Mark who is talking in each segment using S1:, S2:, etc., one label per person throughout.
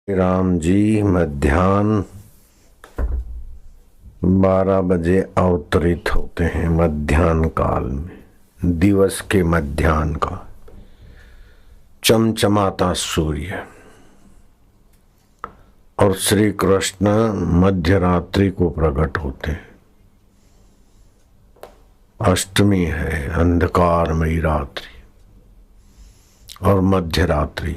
S1: राम जी मध्याह्न 12 बजे अवतरित होते हैं। मध्याह्न काल में दिवस के मध्याह्न का चमचमाता सूर्य और श्री कृष्ण मध्य रात्रि को प्रकट होते हैं। अष्टमी है, अंधकारमयी रात्रि और मध्य रात्रि।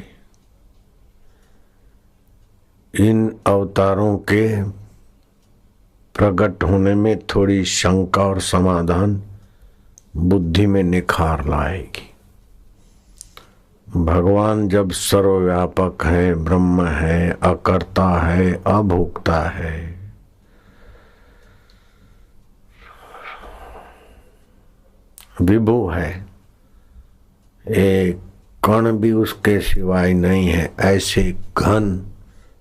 S1: इन अवतारों के प्रकट होने में थोड़ी शंका और समाधान बुद्धि में निखार लाएगी। भगवान जब सर्वव्यापक है, ब्रह्म है, अकर्ता है, अभोक्ता है, विभु है, एक कण भी उसके सिवाय नहीं है, ऐसे घन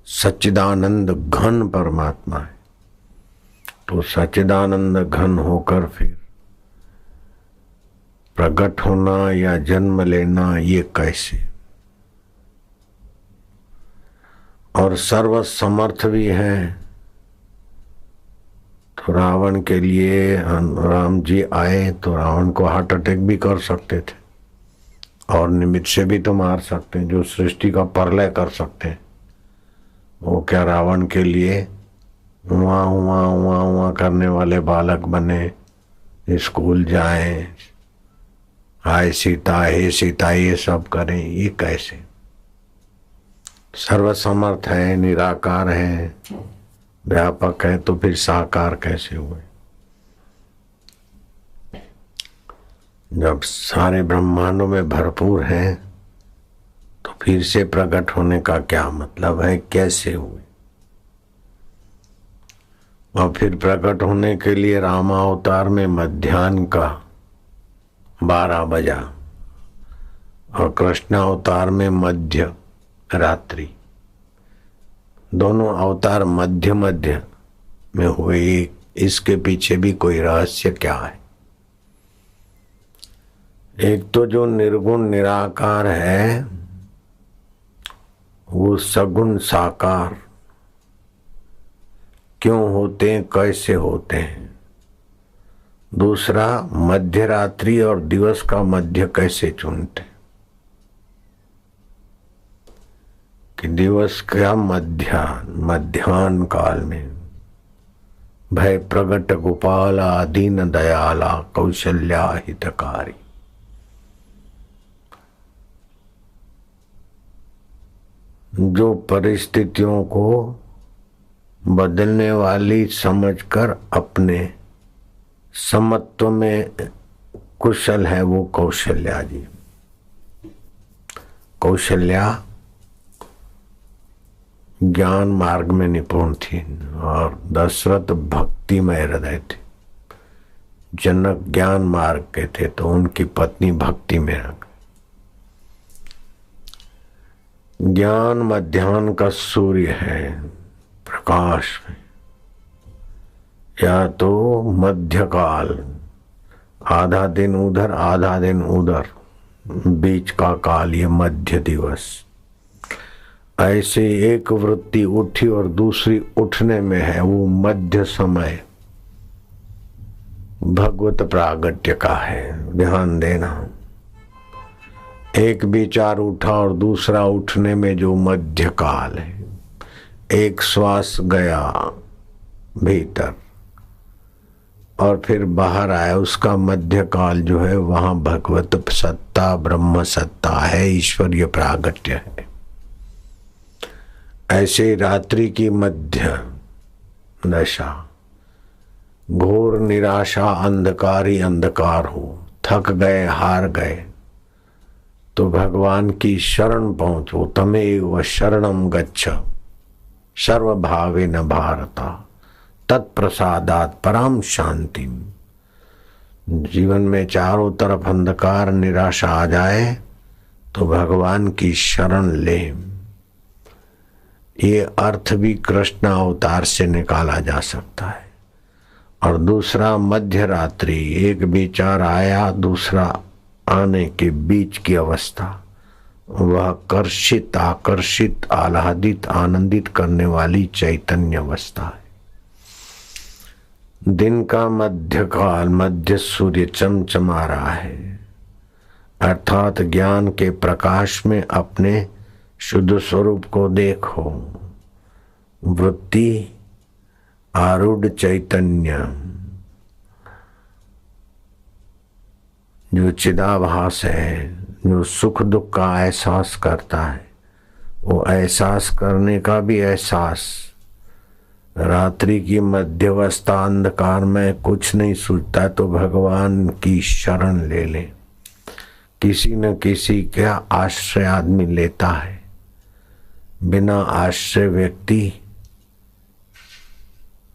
S1: सच्चिदानंद घन परमात्मा है। तो सच्चिदानंद घन होकर फिर प्रकट होना या जन्म लेना ये कैसे? और सर्व समर्थ भी है। तो रावण के लिए राम जी आए तो रावण को हार्ट अटैक भी कर सकते थे और निमित्त से भी तो मार सकते हैं, जो सृष्टि का प्रलय कर सकते हैं। वो क्या रावण के लिए वहाँ वहाँ वहाँ वहाँ करने वाले बालक बने, स्कूल जाएं, हाय सीता हे सीता ये सब करें? ये कैसे? सर्वसमर्थ है, निराकार है, व्यापक है, तो फिर साकार कैसे हुए? जब सारे ब्रह्मांडों में भरपूर है तो फिर से प्रकट होने का क्या मतलब है? कैसे हुए? और फिर प्रकट होने के लिए रामावतार में मध्याह्न का 12 बजा और कृष्णावतार में मध्य रात्रि। दोनों अवतार मध्य मध्य में हुए। इसके पीछे भी कोई रहस्य क्या है? एक तो जो निर्गुण निराकार है वो सगुण साकार क्यों होते हैं, कैसे होते हैं? दूसरा, मध्य रात्रि और दिवस का मध्य कैसे चुनते कि दिवस का मध्याह्न काल में भय प्रगट गोपाला दीन दयाला कौशल्या हितकारी। जो परिस्थितियों को बदलने वाली समझकर अपने समत्व में कुशल है वो कौशल्या जी। कौशल्या ज्ञान मार्ग में निपुण थी और दशरथ भक्तिमय हृदय थे। जनक ज्ञान मार्ग के थे तो उनकी पत्नी भक्ति में रख। ज्ञान मध्याह्न का सूर्य है, प्रकाश में, या तो मध्यकाल, आधा दिन उधर आधा दिन उधर, बीच का काल ये मध्य दिवस। ऐसे एक वृत्ति उठी और दूसरी उठने में है, वो मध्य समय भगवत प्रागट्य का है। ध्यान देना, एक विचार उठा और दूसरा उठने में जो मध्य काल है। एक श्वास गया भीतर और फिर बाहर आया, उसका मध्य काल जो है वहां भगवत सत्ता, ब्रह्म सत्ता है, ईश्वरीय प्रागट्य है। ऐसे रात्रि की मध्य दशा, घोर निराशा, अंधकार ही अंधकार हो, थक गए, हार गए, तो भगवान की शरण पहुंचो। तमेव शरणम गच्छ सर्वभावेन भारता तत्प्रसादात् पराम शांतिम। जीवन में चारों तरफ अंधकार निराशा आ जाए तो भगवान की शरण ले। ये अर्थ भी कृष्ण अवतार से निकाला जा सकता है। और दूसरा मध्य रात्रि, एक विचार आया, दूसरा आने के बीच की अवस्था, वह कर्षित, आकर्षित, आह्लादित, आनंदित करने वाली चैतन्य अवस्था है। दिन का मध्य काल, मध्य सूर्य चमचमा रहा है, अर्थात ज्ञान के प्रकाश में अपने शुद्ध स्वरूप को देखो। वृत्ति आरूढ़ चैतन्य जो चिदाभास है, जो सुख दुख का एहसास करता है, वो एहसास करने का भी एहसास रात्रि की मध्यवस्था अंधकार में कुछ नहीं सूझता तो भगवान की शरण ले ले। किसी न किसी का आश्रय आदमी लेता है। बिना आश्रय व्यक्ति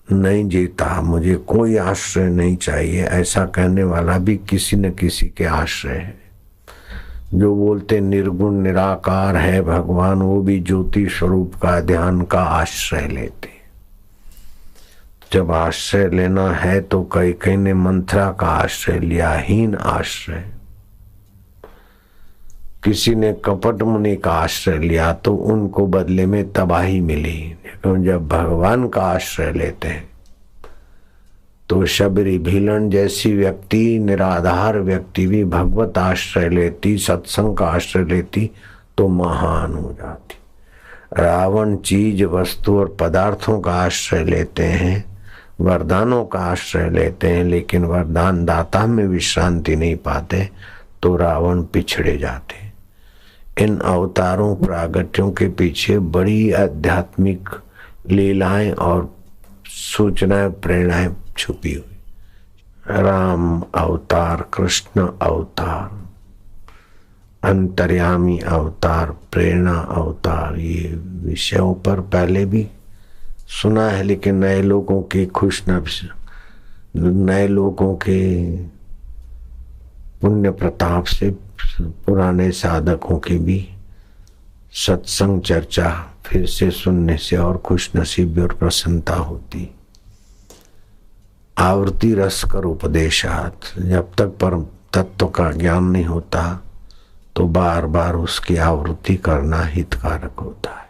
S1: नहीं जीता। मुझे कोई आश्रय नहीं चाहिए ऐसा कहने वाला भी किसी न किसी के आश्रय है। जो बोलते निर्गुण निराकार है भगवान, वो भी ज्योति स्वरूप का ध्यान का आश्रय लेते। जब आश्रय लेना है तो कई ने मंत्रा का आश्रय लिया, हीन आश्रय। किसी ने कपट मुनि का आश्रय लिया तो उनको बदले में तबाही मिली। लेकिन जब भगवान का आश्रय लेते हैं तो शबरी भीलन जैसी व्यक्ति, निराधार व्यक्ति भी भगवत आश्रय लेती, सत्संग का आश्रय लेती तो महान हो जाती। रावण चीज, वस्तु और पदार्थों का आश्रय लेते हैं, वरदानों का आश्रय लेते हैं, लेकिन वरदान दाता में विश्रांति नहीं पाते तो रावण पिछड़े जाते। इन अवतारों प्रागट्यों के पीछे बड़ी आध्यात्मिक लीलाएं और सूचनाएं, प्रेरणाएं छुपी हुई। राम अवतार, कृष्ण अवतार, अंतर्यामी अवतार, प्रेरणा अवतार, ये विषयों पर पहले भी सुना है, लेकिन नए लोगों के नए लोगों के पुण्य प्रताप से पुराने साधकों की भी सत्संग चर्चा फिर से सुनने से और खुश नसीबी और प्रसन्नता होती। आवृत्ति रस कर उपदेशात, जब तक परम तत्व का ज्ञान नहीं होता तो बार बार उसकी आवृत्ति करना हितकारक होता है।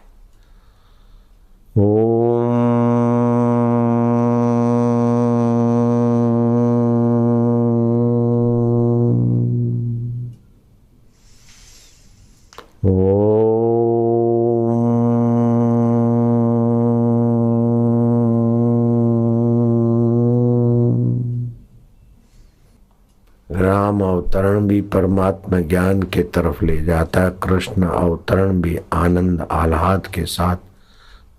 S1: राम अवतरण भी परमात्मा ज्ञान के तरफ ले जाता है। कृष्ण अवतरण भी आनंद आह्लाद के साथ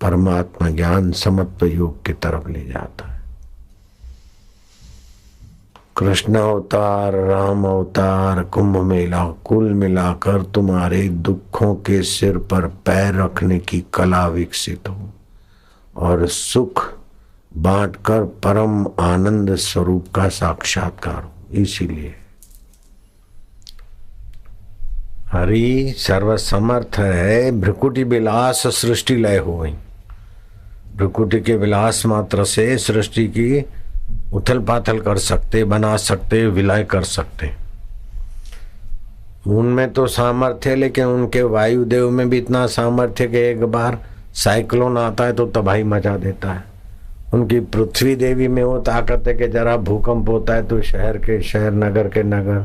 S1: परमात्मा ज्ञान समत्व योग की तरफ ले जाता है। कृष्ण अवतार, राम अवतार, कुंभ मेला, कुल मिलाकर तुम्हारे दुखों के सिर पर पैर रखने की कला विकसित हो और सुख बांटकर परम आनंद स्वरूप का साक्षात्कार हो। इसीलिए हरि सर्वसमर्थ है। भ्रुकुटी विलास सृष्टि लय हो गई। भ्रुकुटी के विलास मात्र से सृष्टि की उथल पाथल कर सकते, बना सकते, विलय कर सकते। उनमें तो सामर्थ्य, लेकिन उनके वायुदेव में भी इतना सामर्थ्य कि एक बार साइक्लोन आता है तो तबाही मचा देता है। उनकी पृथ्वी देवी में वो ताकत है कि जरा भूकंप होता है तो शहर के शहर, नगर के नगर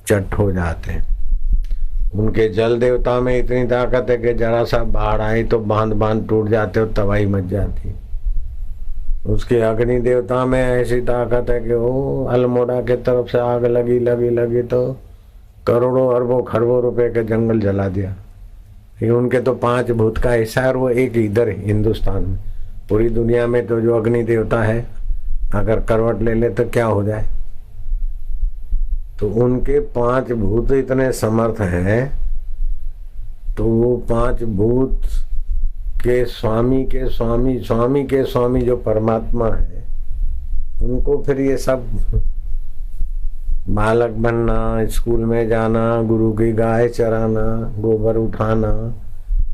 S1: चट हो जाते हैं। उनके जल देवता में इतनी ताकत है कि जरा सा बाढ़ आई तो बांध बांध टूट जाते और तबाही मच जाती। उसके अग्नि देवता में ऐसी ताकत है कि वो अल्मोड़ा के तरफ से आग लगी तो करोड़ों अरबों खरबों रुपए के जंगल जला दिया। ये उनके तो 5 भूत का हिस्सा है और वो एक इधर हिंदुस्तान में। पूरी दुनिया में तो जो अग्नि देवता है अगर करवट ले ले तो क्या हो जाए। तो उनके 5 भूत इतने समर्थ हैं तो वो 5 भूत के स्वामी के स्वामी जो परमात्मा है, उनको फिर ये सब बालक बनना, स्कूल में जाना, गुरु की गाय चराना, गोबर उठाना,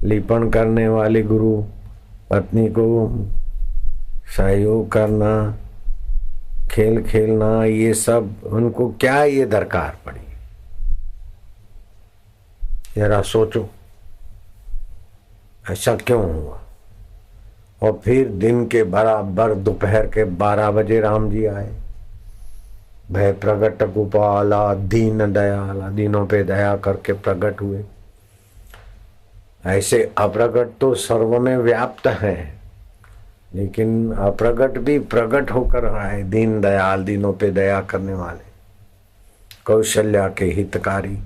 S1: लिपण करने वाली गुरु पत्नी को सहयोग करना, खेल खेलना, ये सब उनको क्या ये दरकार पड़ी। जरा सोचो ऐसा क्यों हुआ। और फिर दिन के बराबर दोपहर के 12 बजे राम जी आए। भय प्रगट गोपाला दीन दयाला, दीनों पे दया करके प्रकट हुए। ऐसे अप्रगट तो सर्व में व्याप्त है, लेकिन अप्रगट भी प्रगट होकर आए, दीन दयाल, दीनों पे दया करने वाले, कौशल्या के हितकारी।